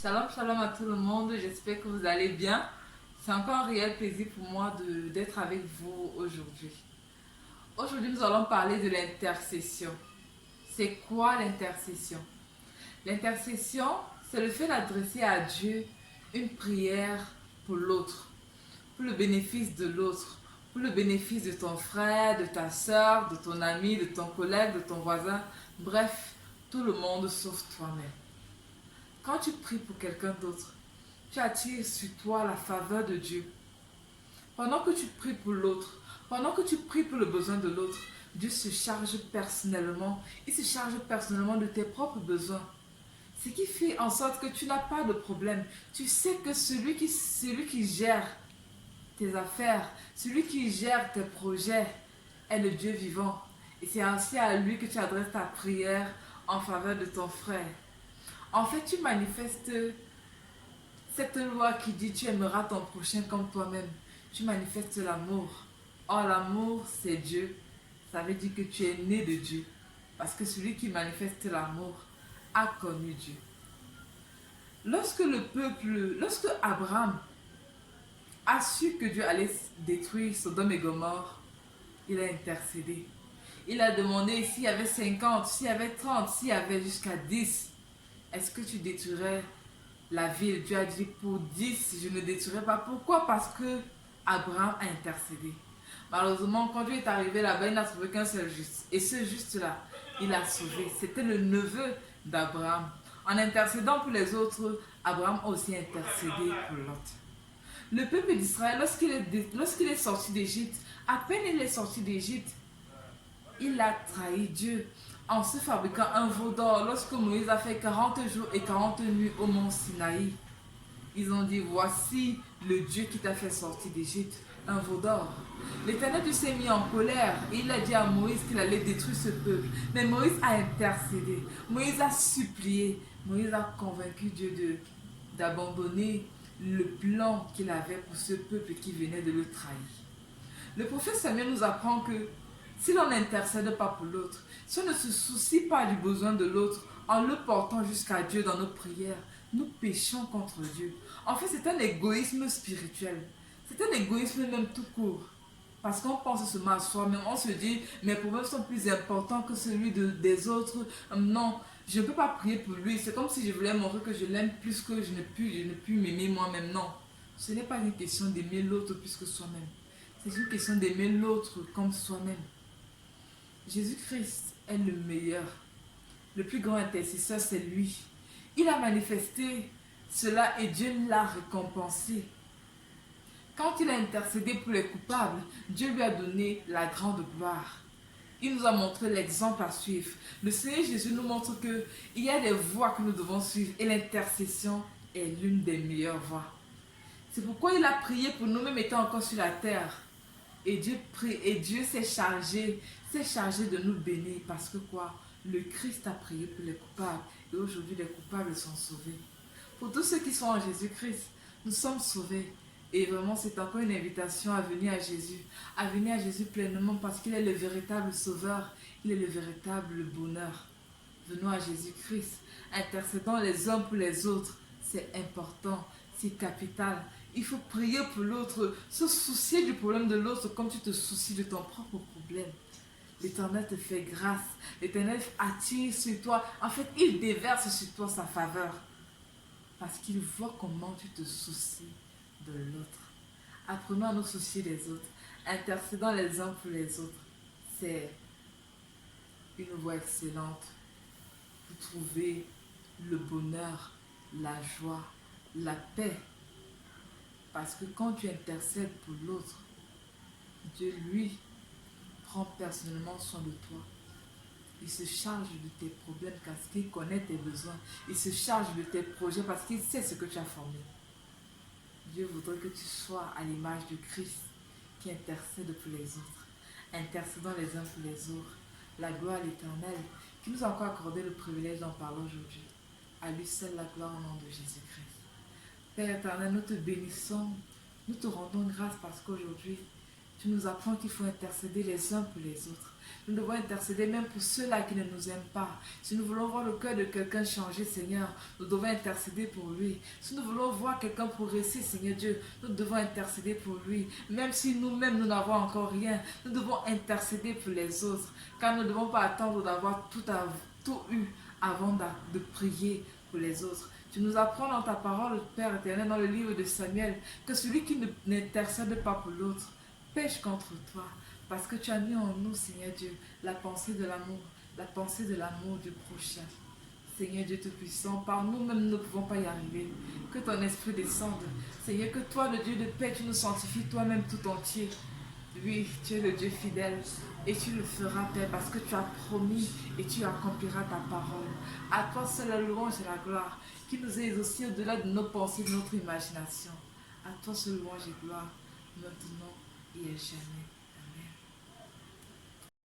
Shalom, shalom à tout le monde, j'espère que vous allez bien. C'est encore un réel plaisir pour moi d'être avec vous aujourd'hui. Aujourd'hui, nous allons parler de l'intercession. C'est quoi l'intercession? L'intercession, c'est le fait d'adresser à Dieu une prière pour l'autre, pour le bénéfice de l'autre, pour le bénéfice de ton frère, de ta soeur, de ton ami, de ton collègue, de ton voisin, bref, tout le monde sauf toi-même. Quand tu pries pour quelqu'un d'autre, tu attires sur toi la faveur de Dieu. Pendant que tu pries pour l'autre, pendant que tu pries pour le besoin de l'autre, Dieu se charge personnellement, il se charge personnellement de tes propres besoins. Ce qui fait en sorte que tu n'as pas de problème. Tu sais que celui qui gère tes affaires, celui qui gère tes projets est le Dieu vivant. Et c'est ainsi à lui que tu adresses ta prière en faveur de ton frère. En fait, tu manifestes cette loi qui dit tu aimeras ton prochain comme toi-même. Tu manifestes l'amour. Or, l'amour, c'est Dieu. Ça veut dire que tu es né de Dieu. Parce que celui qui manifeste l'amour a connu Dieu. Lorsque Abraham a su que Dieu allait détruire Sodome et Gomorrhe, il a intercédé. Il a demandé s'il y avait 50, s'il y avait 30, s'il y avait jusqu'à 10. Est-ce que tu détruirais la ville? Dieu a dit pour 10, je ne détruirai pas. Pourquoi? Parce que Abraham a intercédé. Malheureusement, quand Dieu est arrivé là-bas, il n'a trouvé qu'un seul juste. Et ce juste-là, il a sauvé. C'était le neveu d'Abraham. En intercédant pour les autres, Abraham a aussi intercédé pour l'autre. Le peuple d'Israël, lorsqu'il est sorti d'Égypte, à peine il est sorti d'Égypte, il a trahi Dieu en se fabriquant un veau d'or. Lorsque Moïse a fait 40 jours et 40 nuits au mont Sinaï, ils ont dit, voici le Dieu qui t'a fait sortir d'Égypte, un veau d'or. L'Éternel Dieu s'est mis en colère et il a dit à Moïse qu'il allait détruire ce peuple. Mais Moïse a intercédé, Moïse a supplié, Moïse a convaincu Dieu d'abandonner le plan qu'il avait pour ce peuple qui venait de le trahir. Le prophète Samuel nous apprend que si l'on n'intercède pas pour l'autre, si on ne se soucie pas du besoin de l'autre en le portant jusqu'à Dieu dans nos prières, nous péchons contre Dieu. En fait, c'est un égoïsme spirituel. C'est un égoïsme même tout court. Parce qu'on pense seulement à soi-même. On se dit, mes problèmes sont plus importants que celui des autres. Non, je ne peux pas prier pour lui. C'est comme si je voulais montrer que je l'aime plus que je ne puis m'aimer moi-même. Non, ce n'est pas une question d'aimer l'autre plus que soi-même. C'est une question d'aimer l'autre comme soi-même. Jésus-Christ est le meilleur. Le plus grand intercesseur, c'est lui. Il a manifesté cela et Dieu l'a récompensé. Quand il a intercédé pour les coupables, Dieu lui a donné la grande gloire. Il nous a montré l'exemple à suivre. Le Seigneur Jésus nous montre qu'il y a des voies que nous devons suivre et l'intercession est l'une des meilleures voies. C'est pourquoi il a prié pour nous, même étant encore sur la terre. Et Dieu s'est chargé de nous bénir parce que quoi? Le Christ a prié pour les coupables et aujourd'hui les coupables sont sauvés. Pour tous ceux qui sont en Jésus-Christ, nous sommes sauvés. Et vraiment, c'est encore une invitation à venir à Jésus pleinement parce qu'il est le véritable sauveur, il est le véritable bonheur. Venons à Jésus-Christ, intercédons les uns pour les autres, c'est important, c'est capital. Il faut prier pour l'autre, se soucier du problème de l'autre comme tu te soucies de ton propre problème. L'Éternel te fait grâce, l'Éternel attire sur toi, en fait, il déverse sur toi sa faveur. Parce qu'il voit comment tu te soucies de l'autre. Apprenons à nous soucier des autres, intercédons les uns pour les autres. C'est une voie excellente pour trouver le bonheur, la joie, la paix. Parce que quand tu intercèdes pour l'autre, Dieu, lui, prend personnellement soin de toi. Il se charge de tes problèmes parce qu'il connaît tes besoins. Il se charge de tes projets parce qu'il sait ce que tu as formé. Dieu voudrait que tu sois à l'image de Christ qui intercède pour les autres. Intercédons les uns pour les autres. La gloire à l'Éternel qui nous a encore accordé le privilège d'en parler aujourd'hui. À lui seul la gloire au nom de Jésus-Christ. Père éternel, nous te bénissons, nous te rendons grâce parce qu'aujourd'hui, Tu nous apprends qu'il faut intercéder les uns pour les autres. Nous devons intercéder même pour ceux-là qui ne nous aiment pas. Si nous voulons voir le cœur de quelqu'un changer, Seigneur, nous devons intercéder pour lui. Si nous voulons voir quelqu'un progresser, Seigneur Dieu, nous devons intercéder pour lui. Même si nous-mêmes, nous n'avons encore rien, nous devons intercéder pour les autres. Car nous ne devons pas attendre d'avoir tout eu avant de prier pour les autres. Tu nous apprends dans ta parole, Père éternel, dans le livre de Samuel, que celui qui n'intercède pas pour l'autre pêche contre toi. Parce que tu as mis en nous, Seigneur Dieu, la pensée de l'amour du prochain. Seigneur Dieu Tout-Puissant, par nous-mêmes, nous ne pouvons pas y arriver. Que ton esprit descende. Seigneur, que toi, le Dieu de paix, tu nous sanctifies toi-même tout entier. Oui, tu es le Dieu fidèle et tu le feras, Père, parce que tu as promis et tu accompliras ta parole. À toi seul la louange et la gloire, qui nous est aussi au-delà de nos pensées, de notre imagination. À toi seul louange et gloire, maintenant et à jamais.